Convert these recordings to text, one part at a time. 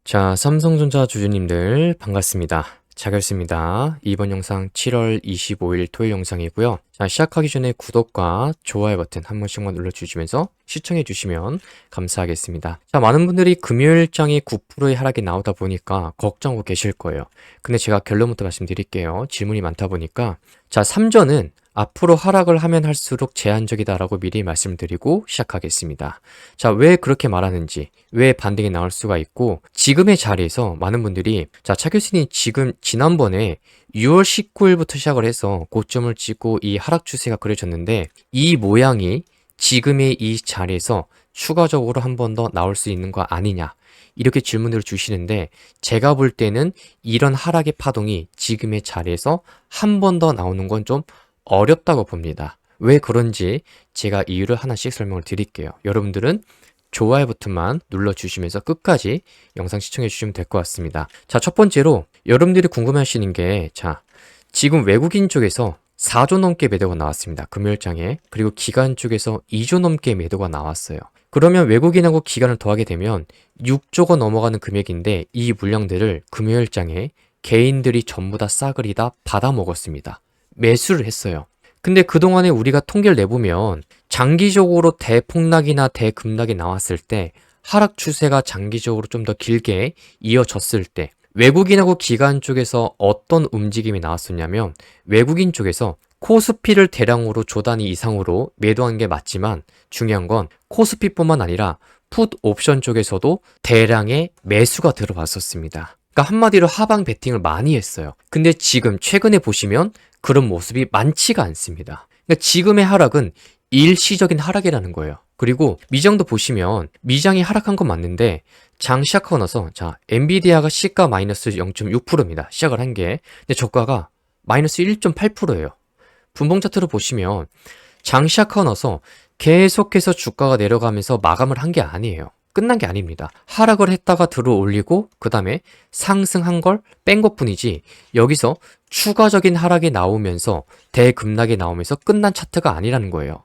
자, 삼성전자 주주님들 반갑습니다. 자결습니다. 이번 영상 7월 25일 토요일 영상이고요. 자, 시작하기 전에 구독과 좋아요 버튼 한 번씩만 눌러주시면서 시청해 주시면 감사하겠습니다. 자, 많은 분들이 금요일장이 9%의 하락이 나오다 보니까 걱정하고 계실 거예요. 근데 제가 결론부터 말씀드릴게요. 질문이 많다 보니까 자, 3전은 앞으로 하락을 하면 할수록 제한적이다라고 미리 말씀드리고 시작하겠습니다. 자, 왜 그렇게 말하는지, 왜 반등이 나올 수가 있고, 지금의 자리에서 많은 분들이, 자, 차 교수님 지금 지난번에 6월 19일부터 시작을 해서 고점을 찍고 이 하락 추세가 그려졌는데, 이 모양이 지금의 이 자리에서 추가적으로 한 번 더 나올 수 있는 거 아니냐. 이렇게 질문을 주시는데, 제가 볼 때는 이런 하락의 파동이 지금의 자리에서 한 번 더 나오는 건좀 어렵다고 봅니다. 왜 그런지 제가 이유를 하나씩 설명을 드릴게요. 여러분들은 좋아요 버튼만 눌러주시면서 끝까지 영상 시청해 주시면 될 것 같습니다. 자, 첫 번째로 여러분들이 궁금해하시는 게, 자, 지금 외국인 쪽에서 4조 넘게 매도가 나왔습니다. 금요일장에. 그리고 기관 쪽에서 2조 넘게 매도가 나왔어요. 그러면 외국인하고 기관을 더하게 되면 6조가 넘어가는 금액인데, 이 물량들을 금요일장에 개인들이 전부 다 싸그리 다 받아먹었습니다. 매수를 했어요. 근데 그동안에 우리가 통계를 내보면 장기적으로 대폭락이나 대급락이 나왔을 때, 하락 추세가 장기적으로 좀 더 길게 이어졌을 때 외국인하고 기관 쪽에서 어떤 움직임이 나왔었냐면, 외국인 쪽에서 코스피를 대량으로 조 단위 이상으로 매도한 게 맞지만, 중요한 건 코스피뿐만 아니라 풋 옵션 쪽에서도 대량의 매수가 들어왔었습니다. 그러니까 한마디로 하방 베팅을 많이 했어요. 근데 지금 최근에 보시면 그런 모습이 많지가 않습니다. 그러니까 지금의 하락은 일시적인 하락이라는 거예요. 그리고 미장도 보시면 미장이 하락한 건 맞는데, 장 시작하고 나서, 자, 엔비디아가 시가 마이너스 0.6%입니다. 시작을 한 게. 근데 저가가 마이너스 1.8%예요. 분봉 차트를 보시면 장 시작하고 나서 계속해서 주가가 내려가면서 마감을 한 게 아니에요. 끝난 게 아닙니다. 하락을 했다가 들어 올리고 그 다음에 상승한 걸 뺀 것뿐이지, 여기서 추가적인 하락이 나오면서 대급락이 나오면서 끝난 차트가 아니라는 거예요.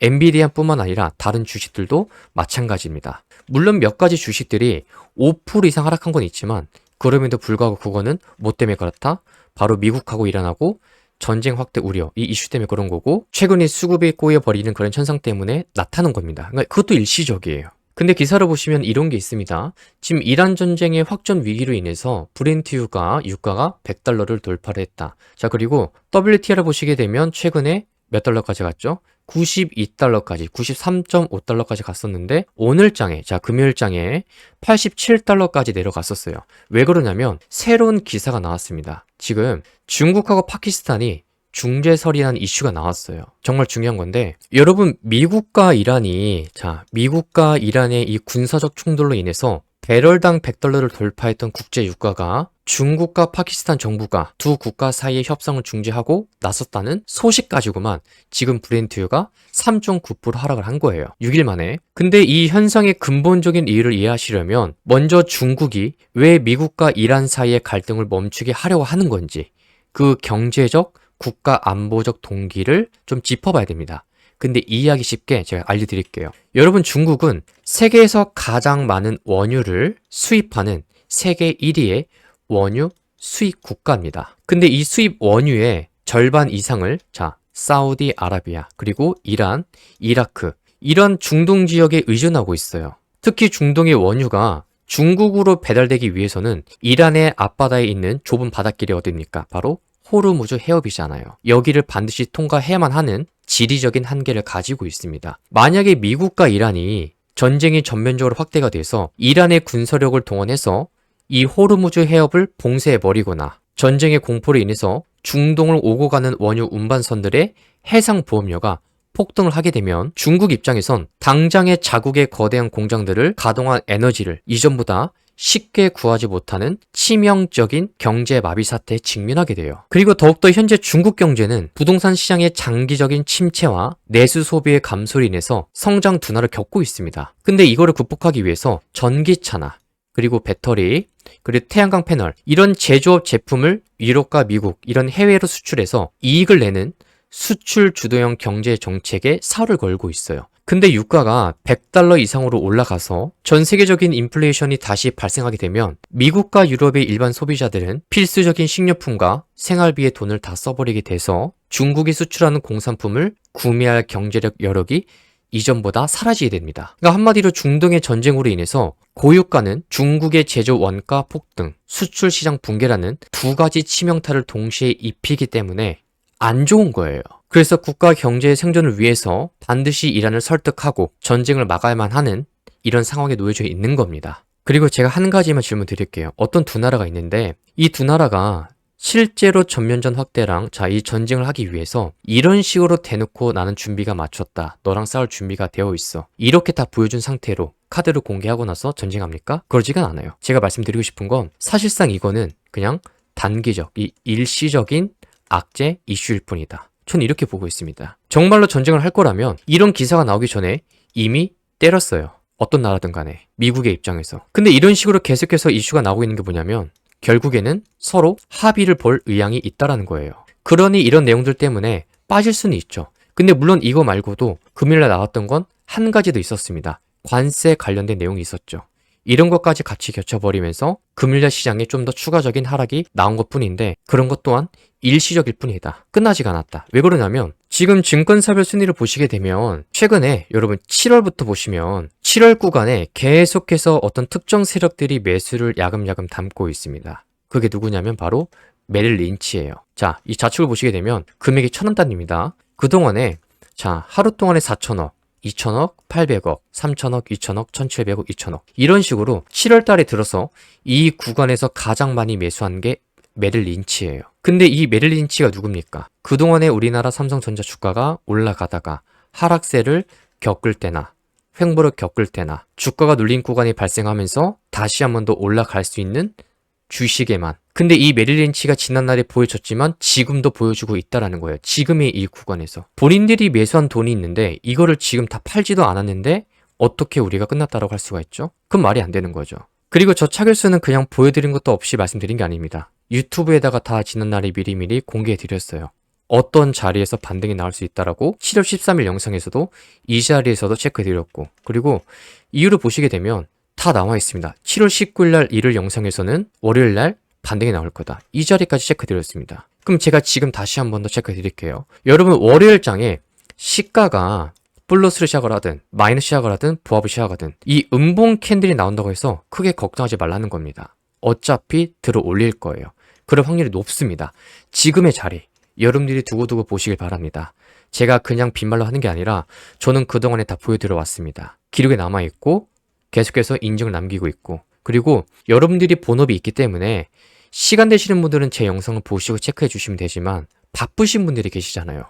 엔비디아뿐만 아니라 다른 주식들도 마찬가지입니다. 물론 몇 가지 주식들이 5% 이상 하락한 건 있지만, 그럼에도 불구하고 그거는 뭐 때문에 그렇다? 바로 미국하고 이란하고 전쟁 확대 우려, 이 이슈 때문에 그런 거고, 최근에 수급이 꼬여버리는 그런 현상 때문에 나타난 겁니다. 그러니까 그것도 일시적이에요. 근데 기사를 보시면 이런 게 있습니다. 지금 이란 전쟁의 확전 위기로 인해서 브렌트유가 유가가 100달러를 돌파를 했다. 자, 그리고 WTI를 보시게 되면 최근에 몇 달러까지 갔죠? 92달러까지, 93.5달러까지 갔었는데, 오늘장에, 자, 금요일장에 87달러까지 내려갔었어요. 왜 그러냐면 새로운 기사가 나왔습니다. 지금 중국하고 파키스탄이 중재설이라는 이슈가 나왔어요. 정말 중요한 건데, 여러분, 미국과 이란이, 자, 미국과 이란의 이 군사적 충돌로 인해서 배럴당 100달러를 돌파했던 국제 유가가 중국과 파키스탄 정부가 두 국가 사이의 협상을 중지하고 나섰다는 소식 가지고만 지금 브렌트유가 3.9% 하락을 한 거예요. 6일 만에. 근데 이 현상의 근본적인 이유를 이해하시려면 먼저 중국이 왜 미국과 이란 사이의 갈등을 멈추게 하려고 하는 건지, 그 경제적, 국가 안보적 동기를 좀 짚어봐야 됩니다. 근데 이해하기 쉽게 제가 알려드릴게요. 여러분, 중국은 세계에서 가장 많은 원유를 수입하는 세계 1위의 원유 수입 국가입니다. 근데 이 수입 원유의 절반 이상을, 자, 사우디아라비아, 그리고 이란, 이라크, 이런 중동 지역에 의존하고 있어요. 특히 중동의 원유가 중국으로 배달되기 위해서는 이란의 앞바다에 있는 좁은 바닷길이 어딥니까? 바로 호르무즈 해협이잖아요. 여기를 반드시 통과해야만 하는 지리적인 한계를 가지고 있습니다. 만약에 미국과 이란이 전쟁이 전면적으로 확대가 돼서 이란의 군사력을 동원해서 이 호르무즈 해협을 봉쇄해버리거나, 전쟁의 공포로 인해서 중동을 오고 가는 원유 운반선들의 해상 보험료가 폭등을 하게 되면 중국 입장에선 당장의 자국의 거대한 공장들을 가동한 에너지를 이전보다 쉽게 구하지 못하는 치명적인 경제 마비 사태에 직면하게 돼요. 그리고 더욱더 현재 중국 경제는 부동산 시장의 장기적인 침체와 내수 소비의 감소로 인해서 성장 둔화를 겪고 있습니다. 근데 이거를 극복하기 위해서 전기차나, 그리고 배터리, 그리고 태양광 패널, 이런 제조업 제품을 유럽과 미국, 이런 해외로 수출해서 이익을 내는 수출 주도형 경제 정책에 사활을 걸고 있어요. 근데 유가가 100달러 이상으로 올라가서 전 세계적인 인플레이션이 다시 발생하게 되면 미국과 유럽의 일반 소비자들은 필수적인 식료품과 생활비에 돈을 다 써버리게 돼서 중국이 수출하는 공산품을 구매할 경제력 여력이 이전보다 사라지게 됩니다. 그러니까 한마디로 중동의 전쟁으로 인해서 고유가는 중국의 제조 원가 폭등, 수출 시장 붕괴라는 두 가지 치명타를 동시에 입히기 때문에 안 좋은 거예요. 그래서 국가 경제의 생존을 위해서 반드시 이란을 설득하고 전쟁을 막아야만 하는 이런 상황에 놓여져 있는 겁니다. 그리고 제가 한 가지만 질문 드릴게요. 어떤 두 나라가 있는데 이 두 나라가 실제로 전면전 확대랑 이 전쟁을 하기 위해서 이런 식으로 대놓고 나는 준비가 마쳤다. 너랑 싸울 준비가 되어 있어. 이렇게 다 보여준 상태로 카드를 공개하고 나서 전쟁합니까? 그러지가 않아요. 제가 말씀드리고 싶은 건 사실상 이거는 그냥 단기적, 일시적인 악재 이슈일 뿐이다. 전 이렇게 보고 있습니다. 정말로 전쟁을 할 거라면 이런 기사가 나오기 전에 이미 때렸어요. 어떤 나라든 간에. 미국의 입장에서. 근데 이런 식으로 계속해서 이슈가 나오고 있는 게 뭐냐면 결국에는 서로 합의를 볼 의향이 있다라는 거예요. 그러니 이런 내용들 때문에 빠질 수는 있죠. 근데 물론 이거 말고도 금요일에 나왔던 건 한 가지 더 있었습니다. 관세 관련된 내용이 있었죠. 이런 것까지 같이 겹쳐버리면서 금융자 시장에 좀 더 추가적인 하락이 나온 것 뿐인데 그런 것 또한 일시적일 뿐이다. 끝나지가 않았다. 왜 그러냐면 지금 증권사별 순위를 보시게 되면 최근에 여러분 7월부터 보시면 7월 구간에 계속해서 어떤 특정 세력들이 매수를 야금야금 담고 있습니다. 그게 누구냐면 바로 메릴 린치예요. 자, 이 좌측을 보시게 되면 금액이 1,000원 단위입니다. 그동안에 하루 동안에 4천억, 2천억, 800억, 3천억, 2천억, 1,700억, 2천억 이런 식으로 7월 달에 들어서 이 구간에서 가장 많이 매수한 게 메릴 린치예요. 근데 이 메릴 린치가 누굽니까? 그동안에 우리나라 삼성전자 주가가 올라가다가 하락세를 겪을 때나 횡보를 겪을 때나 주가가 눌린 구간이 발생하면서 다시 한 번 더 올라갈 수 있는 주식에만. 근데 이 메릴 린치가 지난날에 보여줬지만 지금도 보여주고 있다라는 거예요. 지금의 이 구간에서. 본인들이 매수한 돈이 있는데 이거를 지금 다 팔지도 않았는데 어떻게 우리가 끝났다라고 할 수가 있죠? 그건 말이 안 되는 거죠. 그리고 저 차결수는 그냥 보여드린 것도 없이 말씀드린 게 아닙니다. 유튜브에다가 다 지난날에 미리미리 공개해드렸어요. 어떤 자리에서 반등이 나올 수 있다라고 7월 13일 영상에서도 이 자리에서도 체크해드렸고 그리고 이유를 보시게 되면 다 나와 있습니다. 7월 19일 날 일요일 영상에서는 월요일 날 반등이 나올 거다. 이 자리까지 체크해드렸습니다. 그럼 제가 지금 다시 한 번 더 체크해드릴게요. 여러분 월요일 장에 시가가 플러스를 시작을 하든 마이너스 시작을 하든 부합을 시작하든 이 음봉 캔들이 나온다고 해서 크게 걱정하지 말라는 겁니다. 어차피 들어 올릴 거예요. 그럴 확률이 높습니다. 지금의 자리 여러분들이 두고두고 보시길 바랍니다. 제가 그냥 빈말로 하는 게 아니라 저는 그동안에 다 보여드려 왔습니다. 기록에 남아있고 계속해서 인증을 남기고 있고 그리고 여러분들이 본업이 있기 때문에 시간 되시는 분들은 제 영상을 보시고 체크해 주시면 되지만 바쁘신 분들이 계시잖아요.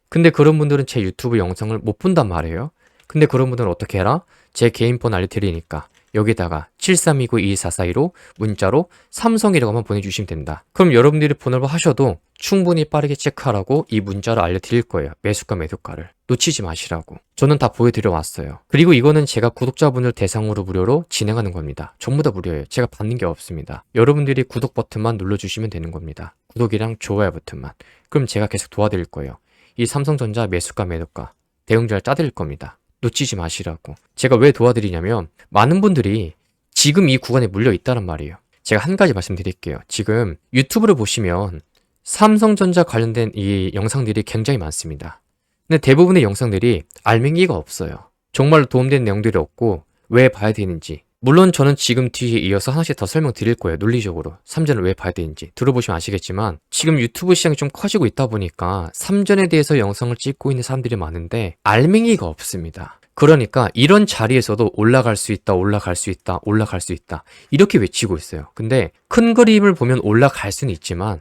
근데 그런 분들은 제 유튜브 영상을 못 본단 말이에요. 근데 그런 분들은 어떻게 해라? 제 개인 폰 알려드리니까 여기다가 7329-2144-2로 문자로 삼성이라고 한번 보내주시면 된다. 그럼 여러분들이 번호를 하셔도 충분히 빠르게 체크하라고 이 문자를 알려드릴 거예요. 매수가 매도가를. 놓치지 마시라고. 저는 다 보여드려 왔어요. 그리고 이거는 제가 구독자분들 대상으로 무료로 진행하는 겁니다. 전부 다 무료예요. 제가 받는 게 없습니다. 여러분들이 구독 버튼만 눌러주시면 되는 겁니다. 구독이랑 좋아요 버튼만. 그럼 제가 계속 도와드릴 거예요. 이 삼성전자 매수가 매도가 대응자를 짜드릴 겁니다. 놓치지 마시라고. 제가 왜 도와드리냐면 많은 분들이 지금 이 구간에 물려 있다는 말이에요. 제가 한 가지 말씀드릴게요. 지금 유튜브를 보시면 삼성전자 관련된 이 영상들이 굉장히 많습니다. 근데 대부분의 영상들이 알맹이가 없어요. 정말로 도움되는 내용들이 없고 왜 봐야 되는지. 물론 저는 지금 뒤에 이어서 하나씩 더 설명드릴 거예요. 논리적으로. 삼전을 왜 봐야 되는지. 들어보시면 아시겠지만 지금 유튜브 시장이 좀 커지고 있다 보니까 삼전에 대해서 영상을 찍고 있는 사람들이 많은데 알맹이가 없습니다. 그러니까 이런 자리에서도 올라갈 수 있다, 올라갈 수 있다, 올라갈 수 있다. 이렇게 외치고 있어요. 근데 큰 그림을 보면 올라갈 수는 있지만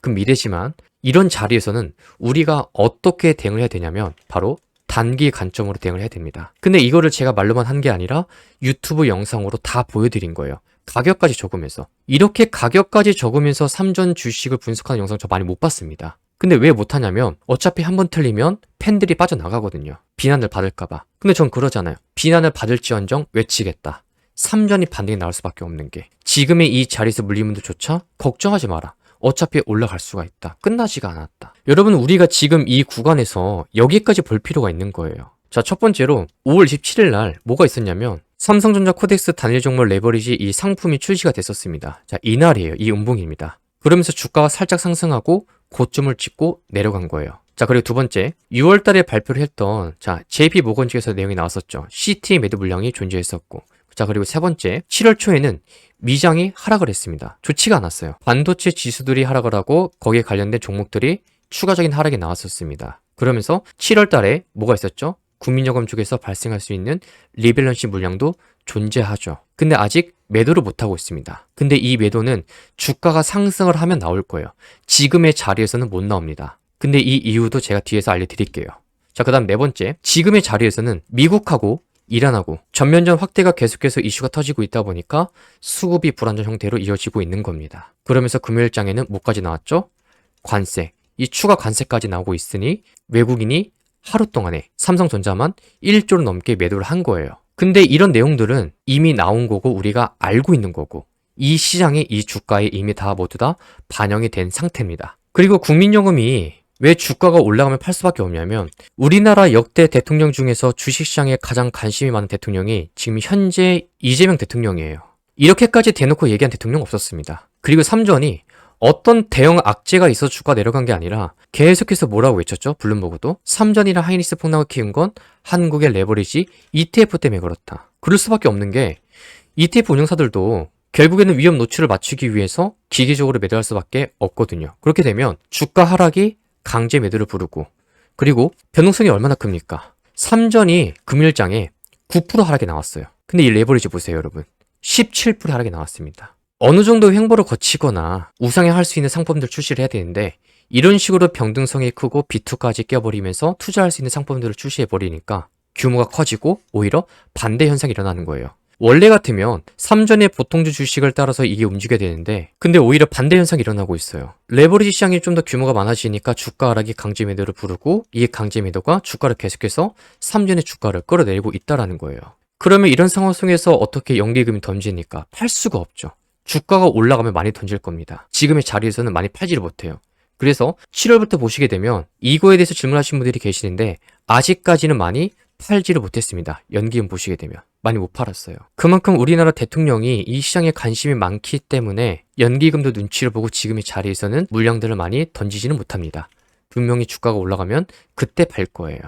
그 미래지만 이런 자리에서는 우리가 어떻게 대응을 해야 되냐면 바로 단기 관점으로 대응을 해야 됩니다. 근데 이거를 제가 말로만 한 게 아니라 유튜브 영상으로 다 보여드린 거예요. 가격까지 적으면서. 이렇게 가격까지 적으면서 삼전 주식을 분석하는 영상 저 많이 못 봤습니다. 근데 왜 못하냐면 어차피 한번 틀리면 팬들이 빠져나가거든요. 비난을 받을까봐. 근데 전 그러잖아요. 비난을 받을지언정 외치겠다. 삼전이 반등이 나올 수밖에 없는 게 지금의 이 자리에서 물린 분들조차 걱정하지 마라. 어차피 올라갈 수가 있다. 끝나지가 않았다. 여러분, 우리가 지금 이 구간에서 여기까지 볼 필요가 있는 거예요. 자, 첫 번째로 5월 27일 날 뭐가 있었냐면 삼성전자 코덱스 단일 종목 레버리지 이 상품이 출시가 됐었습니다. 자, 이날이에요. 이 음봉입니다. 그러면서 주가가 살짝 상승하고 고점을 찍고 내려간 거예요. 자, 그리고 두 번째, 6월 달에 발표를 했던 JP 모건 측에서 내용이 나왔었죠. CTA 매도 물량이 존재했었고. 자, 그리고 세 번째, 7월 초에는 미장이 하락을 했습니다. 좋지가 않았어요. 반도체 지수들이 하락을 하고 거기에 관련된 종목들이 추가적인 하락이 나왔었습니다. 그러면서 7월 달에 뭐가 있었죠? 국민연금 쪽에서 발생할 수 있는 리밸런시 물량도 존재하죠. 근데 아직 매도를 못하고 있습니다. 근데 이 매도는 주가가 상승을 하면 나올 거예요. 지금의 자리에서는 못 나옵니다. 근데 이 이유도 제가 뒤에서 알려드릴게요. 자, 그 다음 네 번째, 지금의 자리에서는 미국하고 이란하고 전면전 확대가 계속해서 이슈가 터지고 있다 보니까 수급이 불안정 형태로 이어지고 있는 겁니다. 그러면서 금요일장에는 뭐까지 나왔죠? 관세. 이 추가 관세까지 나오고 있으니 외국인이 하루 동안에 삼성전자만 1조를 넘게 매도를 한 거예요. 근데 이런 내용들은 이미 나온 거고 우리가 알고 있는 거고 이 시장에 이 주가에 이미 다 모두 다 반영이 된 상태입니다. 그리고 국민연금이 왜 주가가 올라가면 팔 수밖에 없냐면 우리나라 역대 대통령 중에서 주식시장에 가장 관심이 많은 대통령이 지금 현재 이재명 대통령이에요. 이렇게까지 대놓고 얘기한 대통령 없었습니다. 그리고 삼전이 어떤 대형 악재가 있어서 주가 내려간 게 아니라 계속해서 뭐라고 외쳤죠? 블룸버그도 삼전이랑 하이닉스 폭락을 키운 건 한국의 레버리지 ETF 때문에 그렇다. 그럴 수밖에 없는 게 ETF 운영사들도 결국에는 위험 노출을 맞추기 위해서 기계적으로 매도할 수밖에 없거든요. 그렇게 되면 주가 하락이 강제 매도를 부르고 그리고 변동성이 얼마나 큽니까? 삼전이 금일장에 9% 하락이 나왔어요. 근데 이 레버리지 보세요, 여러분. 17% 하락이 나왔습니다. 어느 정도 횡보를 거치거나 우상향 할 수 있는 상품들 출시를 해야 되는데 이런 식으로 변동성이 크고 B2까지 껴버리면서 투자할 수 있는 상품들을 출시해버리니까 규모가 커지고 오히려 반대 현상이 일어나는 거예요. 원래 같으면 삼전의 보통주 주식을 따라서 이게 움직여야 되는데 근데 오히려 반대 현상이 일어나고 있어요. 레버리지 시장이 좀 더 규모가 많아지니까 주가 하락이 강제 매도를 부르고 이 강제 매도가 주가를 계속해서 삼전의 주가를 끌어내리고 있다라는 거예요. 그러면 이런 상황 속에서 어떻게 연기금이 던지니까 팔 수가 없죠. 주가가 올라가면 많이 던질 겁니다. 지금의 자리에서는 많이 팔지를 못해요. 그래서 7월부터 보시게 되면 이거에 대해서 질문하신 분들이 계시는데 아직까지는 많이 팔지를 못했습니다. 연기금 보시게 되면 많이 못 팔았어요. 그만큼 우리나라 대통령이 이 시장에 관심이 많기 때문에 연기금도 눈치를 보고 지금의 자리에서는 물량들을 많이 던지지는 못합니다. 분명히 주가가 올라가면 그때 팔 거예요.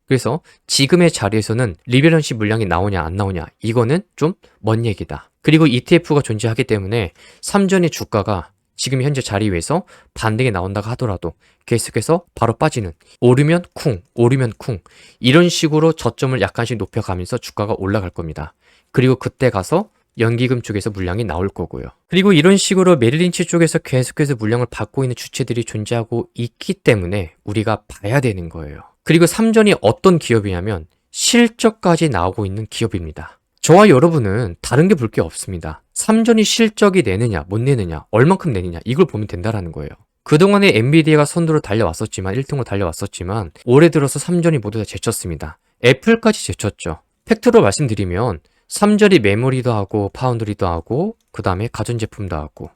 그래서 지금의 자리에서는 리밸런시 물량이 나오냐 안 나오냐 이거는 좀 먼 얘기다. 그리고 ETF가 존재하기 때문에 삼전의 주가가 지금 현재 자리에서 반등이 나온다고 하더라도 계속해서 바로 빠지는 오르면 쿵 오르면 쿵 이런 식으로 저점을 약간씩 높여가면서 주가가 올라갈 겁니다. 그리고 그때 가서 연기금 쪽에서 물량이 나올 거고요. 그리고 이런 식으로 메릴린치 쪽에서 계속해서 물량을 받고 있는 주체들이 존재하고 있기 때문에 우리가 봐야 되는 거예요. 그리고 삼전이 어떤 기업이냐면 실적까지 나오고 있는 기업입니다. 저와 여러분은 다른 게 볼 게 없습니다. 삼전이 실적이 내느냐 못 내느냐 얼만큼 내느냐 이걸 보면 된다라는 거예요. 그동안에 엔비디아가 선두로 달려왔었지만 1등으로 달려왔었지만 올해 들어서 삼전이 모두 다 제쳤습니다. 애플까지 제쳤죠. 팩트로 말씀드리면 삼전이 메모리도 하고 파운드리도 하고 그 다음에 가전제품도 하고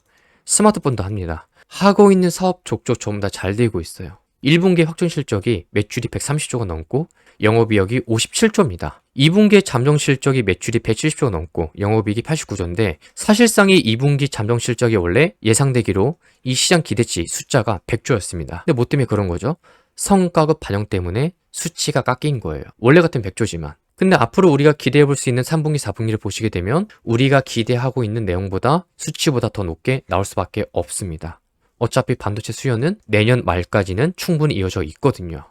스마트폰도 합니다. 하고 있는 사업 족족 전부 다 잘 되고 있어요. 1분기 확정 실적이 매출이 130조가 넘고 영업이익이 57조입니다. 2분기의 잠정 실적이 매출이 170조가 넘고 영업이익이 89조인데 사실상이 2분기 잠정 실적이 원래 예상되기로 이 시장 기대치 숫자가 100조였습니다. 근데 뭐 때문에 그런 거죠? 성과급 반영 때문에 수치가 깎인 거예요. 원래 같은 100조지만. 근데 앞으로 우리가 기대해 볼 수 있는 3분기, 4분기를 보시게 되면 우리가 기대하고 있는 내용보다 수치보다 더 높게 나올 수밖에 없습니다. 어차피 반도체 수요는 내년 말까지는 충분히 이어져 있거든요.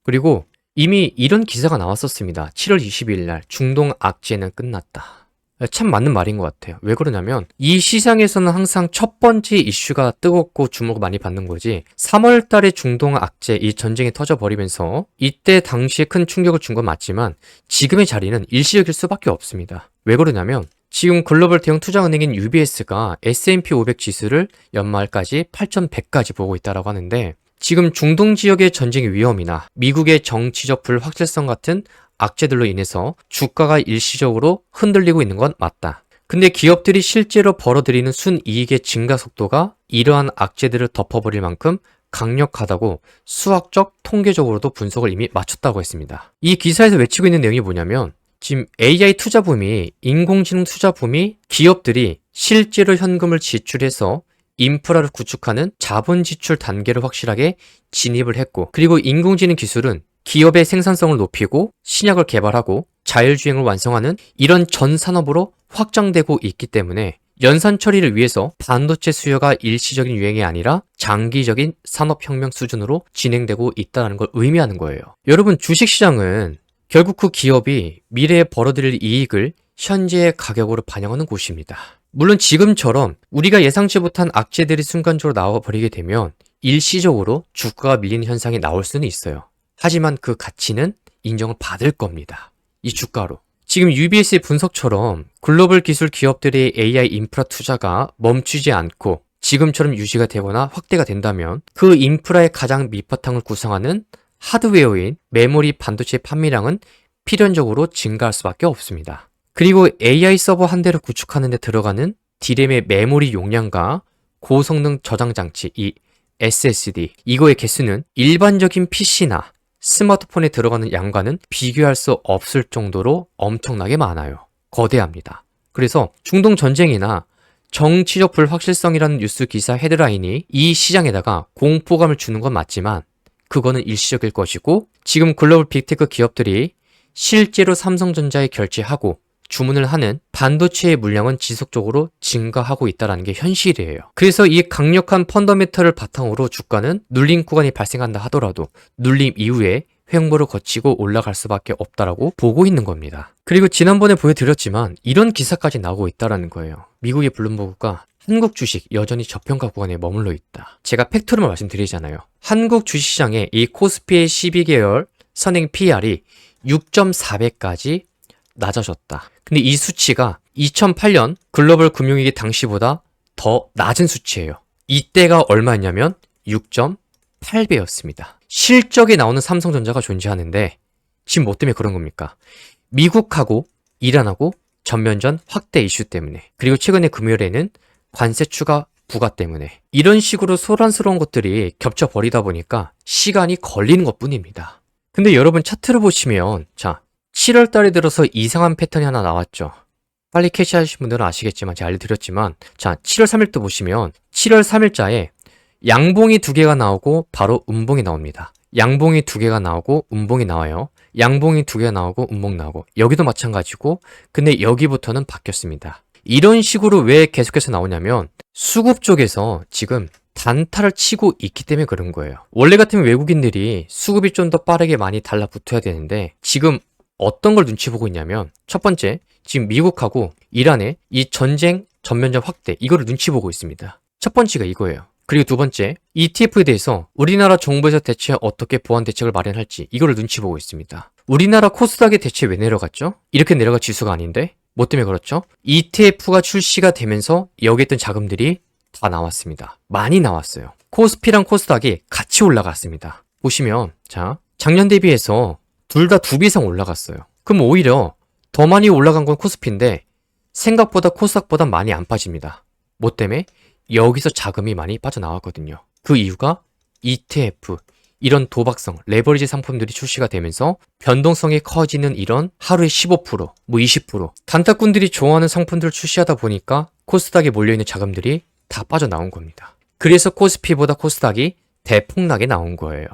그리고 이미 이런 기사가 나왔었습니다. 7월 22일 날 중동 악재는 끝났다. 참 맞는 말인 것 같아요. 왜 그러냐면 이 시장에서는 항상 첫 번째 이슈가 뜨겁고 주목을 많이 받는 거지 3월 달에 중동 악재 이 전쟁이 터져버리면서 이때 당시에 큰 충격을 준 건 맞지만 지금의 자리는 일시적일 수밖에 없습니다. 왜 그러냐면 지금 글로벌 대형 투자은행인 UBS가 S&P 500 지수를 연말까지 8,100까지 보고 있다고 하는데 지금 중동 지역의 전쟁의 위험이나 미국의 정치적 불확실성 같은 악재들로 인해서 주가가 일시적으로 흔들리고 있는 건 맞다. 근데 기업들이 실제로 벌어들이는 순이익의 증가 속도가 이러한 악재들을 덮어버릴 만큼 강력하다고 수학적, 통계적으로도 분석을 이미 마쳤다고 했습니다. 이 기사에서 외치고 있는 내용이 뭐냐면 지금 AI 투자 붐이, 인공지능 투자 붐이 기업들이 실제로 현금을 지출해서 인프라를 구축하는 자본 지출 단계를 확실하게 진입을 했고, 그리고 인공지능 기술은 기업의 생산성을 높이고 신약을 개발하고 자율주행을 완성하는 이런 전 산업으로 확장되고 있기 때문에 연산 처리를 위해서 반도체 수요가 일시적인 유행이 아니라 장기적인 산업혁명 수준으로 진행되고 있다는 걸 의미하는 거예요. 여러분, 주식시장은 결국 그 기업이 미래에 벌어들일 이익을 현재의 가격으로 반영하는 곳입니다. 물론 지금처럼 우리가 예상치 못한 악재들이 순간적으로 나와버리게 되면 일시적으로 주가가 밀리는 현상이 나올 수는 있어요. 하지만 그 가치는 인정을 받을 겁니다. 이 주가로. 지금 UBS의 분석처럼 글로벌 기술 기업들의 AI 인프라 투자가 멈추지 않고 지금처럼 유지가 되거나 확대가 된다면 그 인프라의 가장 밑바탕을 구성하는 하드웨어인 메모리 반도체 판매량은 필연적으로 증가할 수밖에 없습니다. 그리고 AI 서버 한 대를 구축하는 데 들어가는 D램의 메모리 용량과 고성능 저장 장치, 이 SSD, 이거의 개수는 일반적인 PC나 스마트폰에 들어가는 양과는 비교할 수 없을 정도로 엄청나게 많아요. 거대합니다. 그래서 중동 전쟁이나 정치적 불확실성이라는 뉴스 기사 헤드라인이 이 시장에다가 공포감을 주는 건 맞지만 그거는 일시적일 것이고, 지금 글로벌 빅테크 기업들이 실제로 삼성전자에 결제하고 주문을 하는 반도체의 물량은 지속적으로 증가하고 있다는 게 현실이에요. 그래서 이 강력한 펀더멘털을 바탕으로 주가는 눌림 구간이 발생한다 하더라도 눌림 이후에 횡보를 거치고 올라갈 수밖에 없다라고 보고 있는 겁니다. 그리고 지난번에 보여드렸지만 이런 기사까지 나오고 있다는 거예요. 미국의 블룸버그가 한국 주식 여전히 저평가 구간에 머물러 있다. 제가 팩토를 말씀드리잖아요. 한국 주식시장의 이 코스피의 12개월 선행 PR이 6.4배까지 낮아졌다. 근데 이 수치가 2008년 글로벌 금융위기 당시보다 더 낮은 수치예요. 이때가 얼마였냐면 6.8배였습니다. 실적에 나오는 삼성전자가 존재하는데 지금 뭐 때문에 그런 겁니까? 미국하고 이란하고 전면전 확대 이슈 때문에, 그리고 최근에 금요일에는 관세 추가 부과 때문에, 이런 식으로 소란스러운 것들이 겹쳐버리다 보니까 시간이 걸리는 것뿐입니다. 근데 여러분 차트를 보시면, 자, 7월 달에 들어서 이상한 패턴이 하나 나왔죠. 빨리 캐치하신 분들은 아시겠지만 제가 알려드렸지만, 자, 7월 3일도 보시면 7월 3일자에 양봉이 2개가 나오고 바로 음봉이 나옵니다. 양봉이 2개가 나오고 음봉이 나와요. 양봉이 2개가 나오고 음봉 나오고, 여기도 마찬가지고, 근데 여기부터는 바뀌었습니다. 이런 식으로 왜 계속해서 나오냐면 수급 쪽에서 지금 단타를 치고 있기 때문에 그런 거예요. 원래 같으면 외국인들이 수급이 좀 더 빠르게 많이 달라붙어야 되는데 지금 어떤 걸 눈치 보고 있냐면, 첫 번째, 지금 미국하고 이란의 이 전쟁 전면전 확대, 이거를 눈치 보고 있습니다. 첫 번째가 이거예요. 그리고 두 번째, ETF에 대해서 우리나라 정부에서 대체 어떻게 보완 대책을 마련할지, 이거를 눈치 보고 있습니다. 우리나라 코스닥이 대체 왜 내려갔죠? 이렇게 내려갈 지수가 아닌데? 뭐 때문에 그렇죠? ETF가 출시가 되면서 여기 있던 자금들이 다 나왔습니다. 많이 나왔어요. 코스피랑 코스닥이 같이 올라갔습니다. 보시면, 자, 작년 대비해서 둘 다 2배 이상 올라갔어요. 그럼 오히려 더 많이 올라간 건 코스피인데 생각보다 코스닥보다 많이 안 빠집니다. 뭐 때문에? 여기서 자금이 많이 빠져나왔거든요. 그 이유가 ETF, 이런 도박성, 레버리지 상품들이 출시가 되면서 변동성이 커지는 이런 하루에 15%, 뭐 20%, 단타꾼들이 좋아하는 상품들을 출시하다 보니까 코스닥에 몰려있는 자금들이 다 빠져나온 겁니다. 그래서 코스피보다 코스닥이 대폭락에 나온 거예요.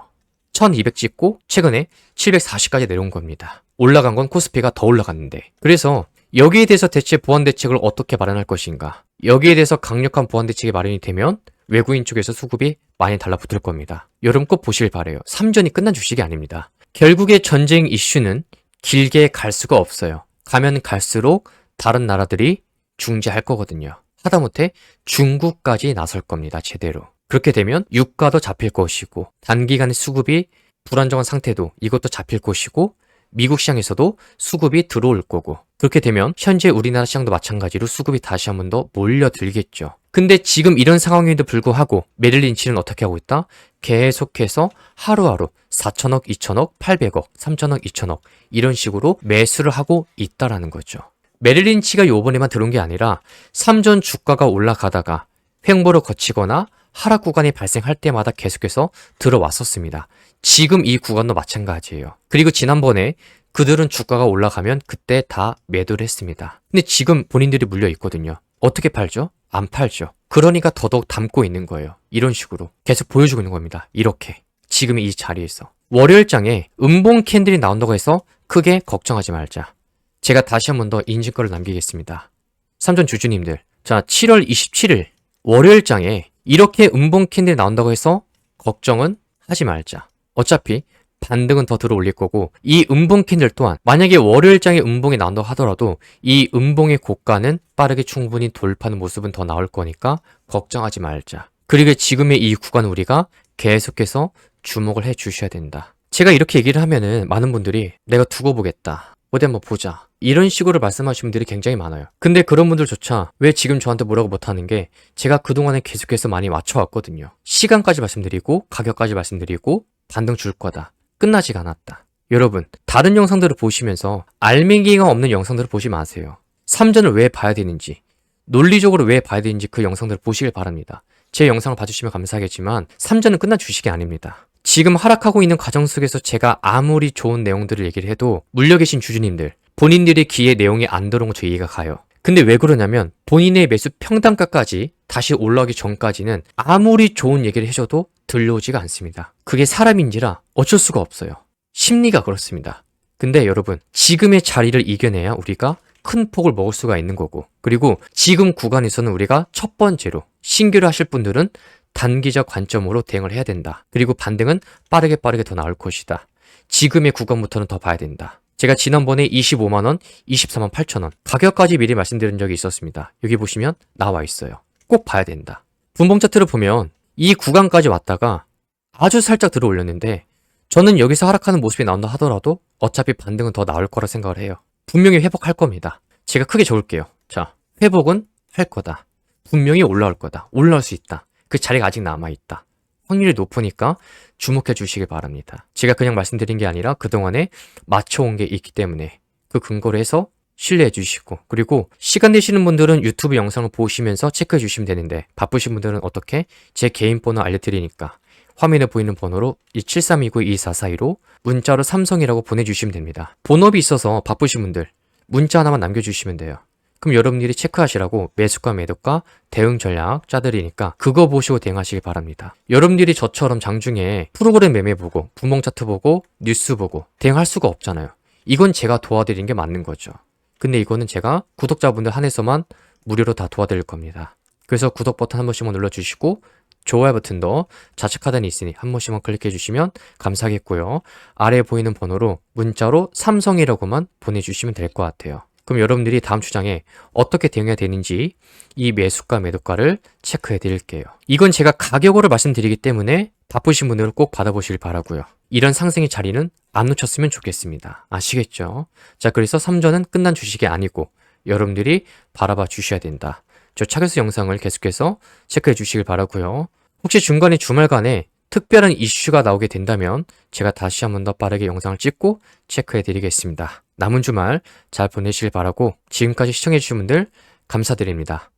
1200 찍고 최근에 740까지 내려온 겁니다. 올라간 건 코스피가 더 올라갔는데. 그래서 여기에 대해서 대체 보완 대책을 어떻게 마련할 것인가? 여기에 대해서 강력한 보완 대책이 마련이 되면 외국인 쪽에서 수급이 많이 달라붙을 겁니다. 여러분 꼭 보시길 바래요. 3전이 끝난 주식이 아닙니다. 결국에 전쟁 이슈는 길게 갈 수가 없어요. 가면 갈수록 다른 나라들이 중재할 거거든요. 하다못해 중국까지 나설 겁니다. 제대로. 그렇게 되면 유가도 잡힐 것이고 단기간의 수급이 불안정한 상태도 이것도 잡힐 것이고 미국 시장에서도 수급이 들어올 거고, 그렇게 되면 현재 우리나라 시장도 마찬가지로 수급이 다시 한 번 더 몰려들겠죠. 근데 지금 이런 상황에도 불구하고 메릴 린치는 어떻게 하고 있다? 계속해서 하루하루 4천억, 2천억, 800억, 3천억, 2천억 이런 식으로 매수를 하고 있다라는 거죠. 메릴 린치가 요번에만 들어온 게 아니라 3전 주가가 올라가다가 횡보를 거치거나 하락 구간이 발생할 때마다 계속해서 들어왔었습니다. 지금 이 구간도 마찬가지예요. 그리고 지난번에 그들은 주가가 올라가면 그때 다 매도를 했습니다. 근데 지금 본인들이 물려 있거든요. 어떻게 팔죠? 안 팔죠. 그러니까 더더욱 담고 있는 거예요. 이런 식으로 계속 보여주고 있는 겁니다. 이렇게 지금 이 자리에서 월요일장에 음봉 캔들이 나온다고 해서 크게 걱정하지 말자. 제가 다시 한 번 더 인증글을 남기겠습니다. 삼전 주주님들, 자 7월 27일 월요일장에 이렇게 음봉 캔들이 나온다고 해서 걱정은 하지 말자. 어차피 반등은 더 들어 올릴 거고, 이 음봉 캔들 또한 만약에 월요일장에 음봉이 나온다고 하더라도 이 음봉의 고가는 빠르게 충분히 돌파하는 모습은 더 나올 거니까 걱정하지 말자. 그리고 지금의 이 구간 우리가 계속해서 주목을 해 주셔야 된다. 제가 이렇게 얘기를 하면은 많은 분들이 내가 두고 보겠다, 어디 한번 보자, 이런 식으로 말씀하시는 분들이 굉장히 많아요. 근데 그런 분들조차 왜 지금 저한테 뭐라고 못하는 게, 제가 그동안에 계속해서 많이 맞춰왔거든요. 시간까지 말씀드리고 가격까지 말씀드리고 반등 줄 거다, 끝나지가 않았다. 여러분, 다른 영상들을 보시면서 알맹이가 없는 영상들을 보지 마세요. 3전을 왜 봐야 되는지, 논리적으로 왜 봐야 되는지 그 영상들을 보시길 바랍니다. 제 영상을 봐주시면 감사하겠지만 3전은 끝난 주식이 아닙니다. 지금 하락하고 있는 과정 속에서 제가 아무리 좋은 내용들을 얘기를 해도 물려 계신 주주님들, 본인들의 귀에 내용이 안 들어온 거 저 이해가 가요. 근데 왜 그러냐면 본인의 매수 평단가까지 다시 올라오기 전까지는 아무리 좋은 얘기를 해줘도 들려오지가 않습니다. 그게 사람인지라 어쩔 수가 없어요. 심리가 그렇습니다. 근데 여러분, 지금의 자리를 이겨내야 우리가 큰 폭을 먹을 수가 있는 거고, 그리고 지금 구간에서는 우리가 첫 번째로 신규를 하실 분들은 단기적 관점으로 대응을 해야 된다. 그리고 반등은 빠르게 더 나올 것이다. 지금의 구간부터는 더 봐야 된다. 제가 지난번에 25만원, 24만 8천원 가격까지 미리 말씀드린 적이 있었습니다. 여기 보시면 나와 있어요. 꼭 봐야 된다. 분봉 차트를 보면 이 구간까지 왔다가 아주 살짝 들어 올렸는데, 저는 여기서 하락하는 모습이 나온다 하더라도 어차피 반등은 더 나올 거라 생각을 해요. 분명히 회복할 겁니다. 제가 크게 적을게요. 자, 회복은 할 거다. 분명히 올라올 거다. 올라올 수 있다. 그 자리가 아직 남아있다. 확률이 높으니까 주목해 주시길 바랍니다. 제가 그냥 말씀드린 게 아니라 그동안에 맞춰온 게 있기 때문에 그 근거로 해서 신뢰해 주시고, 그리고 시간 되시는 분들은 유튜브 영상을 보시면서 체크해 주시면 되는데, 바쁘신 분들은 어떻게? 제 개인 번호 알려드리니까 화면에 보이는 번호로 7329-2442로 문자로 삼성이라고 보내주시면 됩니다. 본업이 있어서 바쁘신 분들 문자 하나만 남겨주시면 돼요. 그럼 여러분들이 체크하시라고 매수가 매도가 대응 전략 짜드리니까 그거 보시고 대응하시기 바랍니다. 여러분들이 저처럼 장중에 프로그램 매매 보고 분봉 차트 보고 뉴스 보고 대응할 수가 없잖아요. 이건 제가 도와드리는 게 맞는 거죠. 근데 이거는 제가 구독자분들 한해서만 무료로 다 도와드릴 겁니다. 그래서 구독 버튼 한 번씩만 눌러주시고 좋아요 버튼도 좌측 하단에 있으니 한 번씩만 클릭해 주시면 감사하겠고요. 아래에 보이는 번호로 문자로 삼성이라고만 보내주시면 될 것 같아요. 그럼 여러분들이 다음 주장에 어떻게 대응해야 되는지 이 매수가 매도가를 체크해 드릴게요. 이건 제가 가격으로 말씀드리기 때문에 바쁘신 분들은 꼭 받아보시길 바라고요. 이런 상승의 자리는 안 놓쳤으면 좋겠습니다. 아시겠죠? 자, 그래서 3전은 끝난 주식이 아니고 여러분들이 바라봐 주셔야 된다. 저 차교수 영상을 계속해서 체크해 주시길 바라고요. 혹시 중간에 주말간에 특별한 이슈가 나오게 된다면 제가 다시 한 번 더 빠르게 영상을 찍고 체크해 드리겠습니다. 남은 주말 잘 보내시길 바라고 지금까지 시청해 주신 분들 감사드립니다.